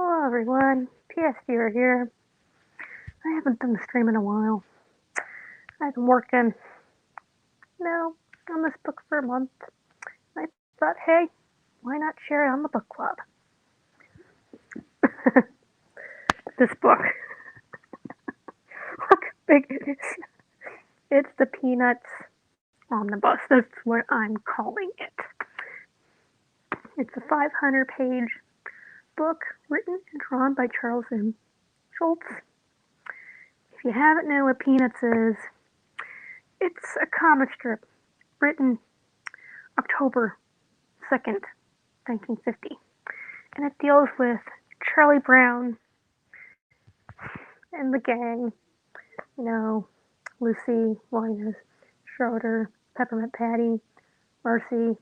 Hello everyone, PS Viewer here. I haven't done the stream in a while. I've been working, on this book for a month. I thought, hey, why not share it on the book club? This book, look how big it is. It's the Peanuts Omnibus. That's what I'm calling it. It's a 500-page book written and drawn by Charles M. Schulz. If you haven't known what Peanuts is, it's a comic strip written October 2nd, 1950. And it deals with Charlie Brown and the gang, Lucy, Linus, Schroeder, Peppermint Patty, Marcy,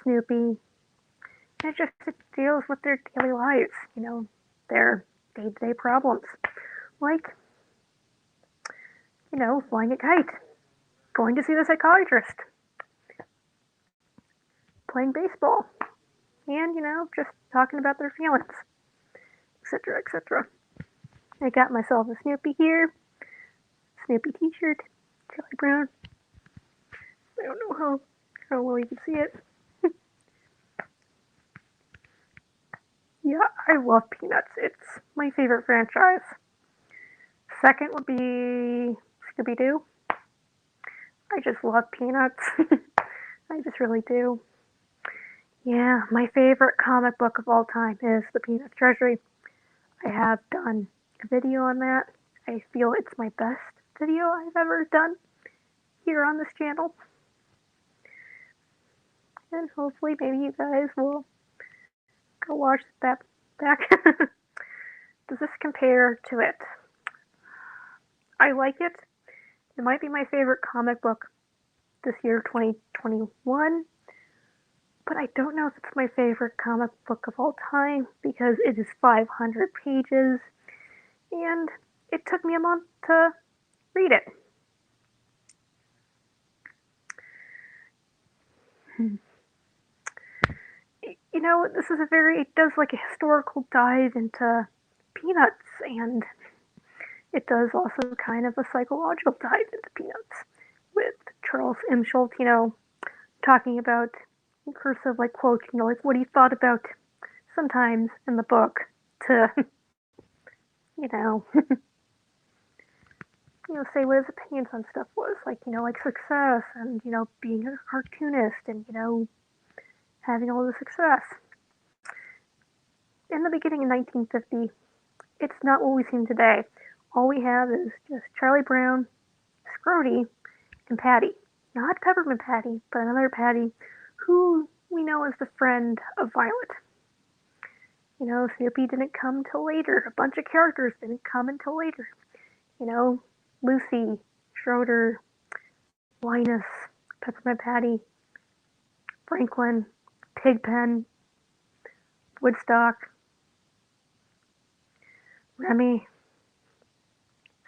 Snoopy. And it deals with their daily lives, their day-to-day problems. Like, flying a kite, going to see the psychiatrist, playing baseball, and, just talking about their feelings, etc., etc. I got myself a Snoopy here, Snoopy t-shirt, Charlie Brown. I don't know how well you can see it. Yeah, I love Peanuts. It's my favorite franchise. Second would be Scooby-Doo. I just love Peanuts. I just really do. Yeah, my favorite comic book of all time is The Peanuts Treasury. I have done a video on that. I feel it's my best video I've ever done here on this channel. And hopefully maybe you guys will go watch that back. Does this compare to it? I like it. It might be my favorite comic book this year, 2021. But I don't know if it's my favorite comic book of all time because it is 500 pages and it took me a month to read it. This is it does like a historical dive into Peanuts, and it does also kind of a psychological dive into Peanuts with Charles M. Schulz, talking about cursive like quotes, like what he thought about sometimes in the book to, you know, say what his opinions on stuff was, like success and, being a cartoonist and, having all the success. In the beginning in 1950, it's not what we've seen today. All we have is just Charlie Brown, Scrody, and Patty. Not Peppermint Patty, but another Patty who we know is the friend of Violet. Snoopy didn't come till later. A bunch of characters didn't come until later. Lucy, Schroeder, Linus, Peppermint Patty, Franklin, Pigpen, Woodstock, Remy,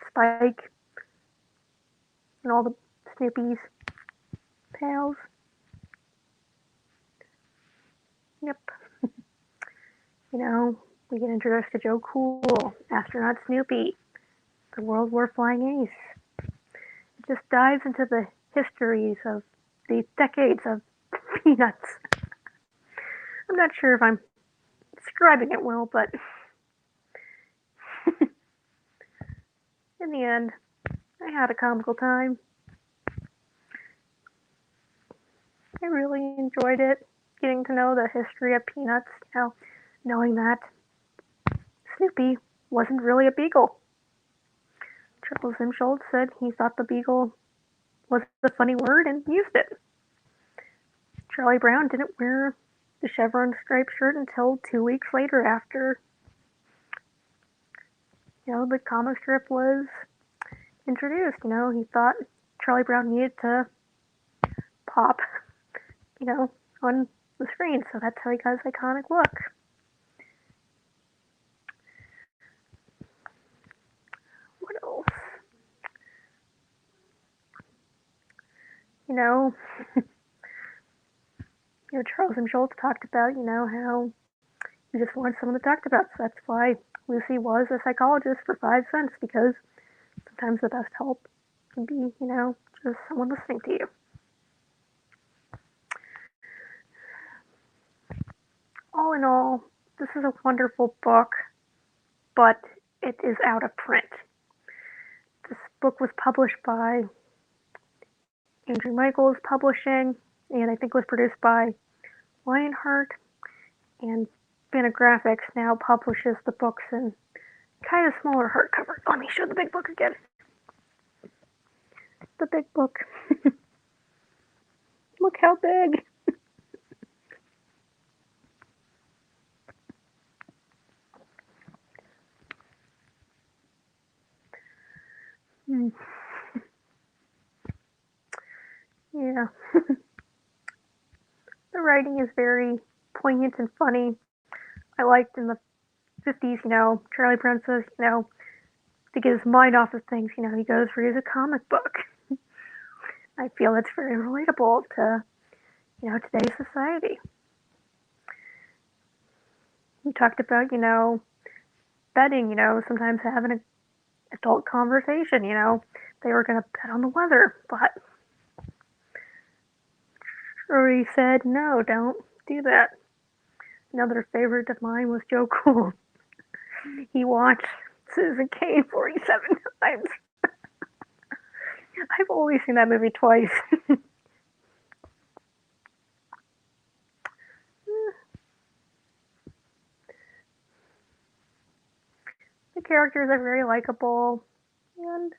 Spike, and all the Snoopy's pals. Yep. We get introduced to Joe Cool, astronaut Snoopy, the World War flying ace. It just dives into the histories of the decades of Peanuts. I'm not sure if I'm describing it well, but in the end, I had a comical time. I really enjoyed it, getting to know the history of Peanuts, knowing that Snoopy wasn't really a beagle. Charles M. Schulz said he thought the beagle was a funny word and used it. Charlie Brown didn't wear the chevron striped shirt until 2 weeks later after, the comic strip was introduced. He thought Charlie Brown needed to pop, on the screen, so that's how he got his iconic look. What else? Charles M. Schulz talked about, how we just wanted someone to talk about. So that's why Lucy was a psychologist for 5 cents, because sometimes the best help can be, just someone listening to you. All in all, this is a wonderful book, but it is out of print. This book was published by Andrew Michaels Publishing, and I think it was produced by Lionheart, and Fantagraphics now publishes the books in kind of smaller hardcover. Let me show the big book again. The big book. Look how big. Yeah. The writing is very poignant and funny. I liked in the 50s, Charlie Brown says, to get his mind off of things, he goes reads a comic book. I feel it's very relatable to, today's society. We talked about, betting, sometimes having an adult conversation, they were going to bet on the weather, but Rory said, no, don't do that. Another favorite of mine was Joe Cool. He watched Citizen Kane 47 times. I've only seen that movie twice. The characters are very likable and,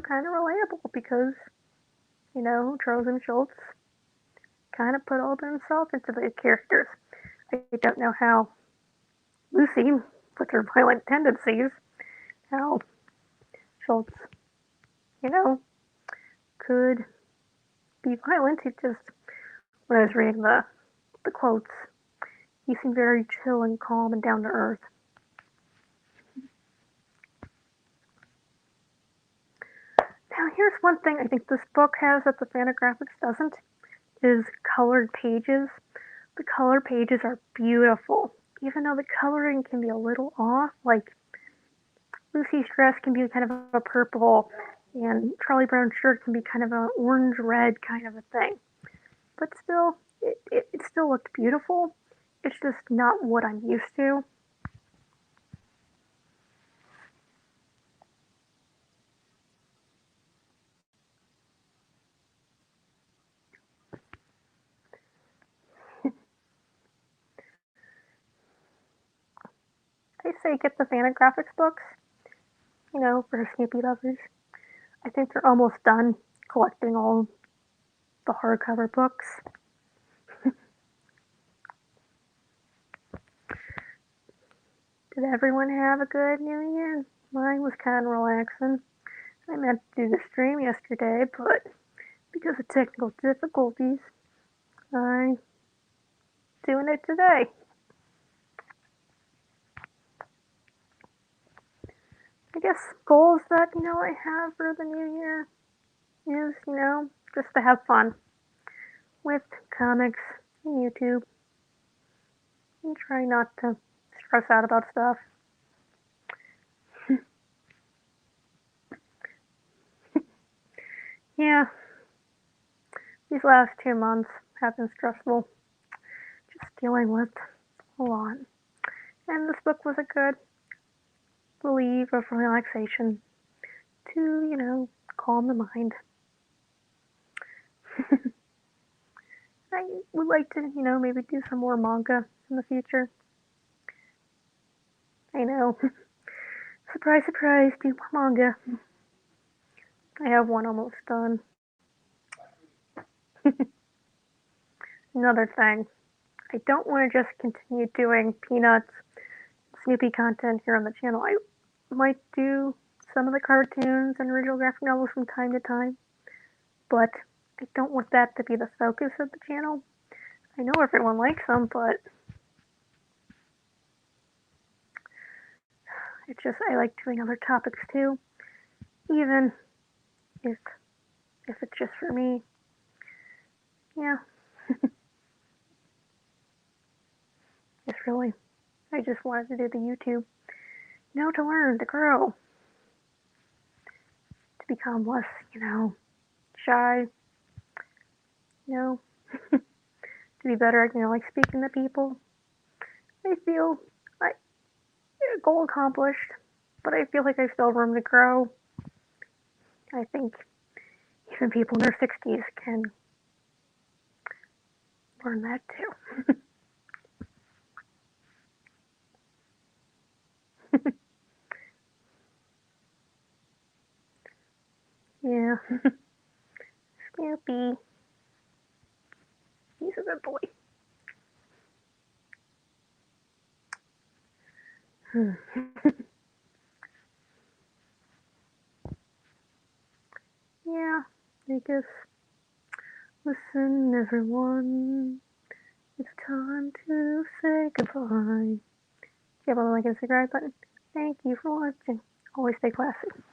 kind of relatable because, Charles and Schultz kind of put all of himself into the characters. I don't know how Lucy, with her violent tendencies, how Schultz, could be violent. It just, when I was reading the quotes, he seemed very chill and calm and down to earth. Now, here's one thing I think this book has that the Fantagraphics doesn't, is colored pages. The color pages are beautiful, even though the coloring can be a little off. Like Lucy's dress can be kind of a purple, and Charlie Brown's shirt can be kind of an orange-red kind of a thing. But still, it still looked beautiful. It's just not what I'm used to. I say get the Fantagraphics books, for Snoopy lovers. I think they're almost done collecting all the hardcover books. Did everyone have a good New Year? Mine was kind of relaxing. I meant to do the stream yesterday, but because of technical difficulties, I'm doing it today. I guess goals that, I have for the new year is, just to have fun with comics and YouTube and try not to stress out about stuff. Yeah, these last 2 months have been stressful, just dealing with a lot. And this book was a good relief of relaxation to, calm the mind. I would like to, maybe do some more manga in the future. I know. Surprise, surprise, do more manga. I have one almost done. Another thing, I don't want to just continue doing Peanuts, Snoopy content here on the channel. I might do some of the cartoons and original graphic novels from time to time, but I don't want that to be the focus of the channel. I know everyone likes them, but it's just I like doing other topics too, even if it's just for me. Yeah. Just really. I just wanted to do the YouTube, to learn, to grow, to become less, shy, you know, to be better at, like speaking to people. I feel like goal accomplished, but I feel like I still have room to grow. I think even people in their 60s can learn that too. Yeah. Snoopy. He's a good boy. Yeah, I guess. Listen, everyone. It's time to say goodbye. Give a like and subscribe button. Thank you for watching. Always stay classy.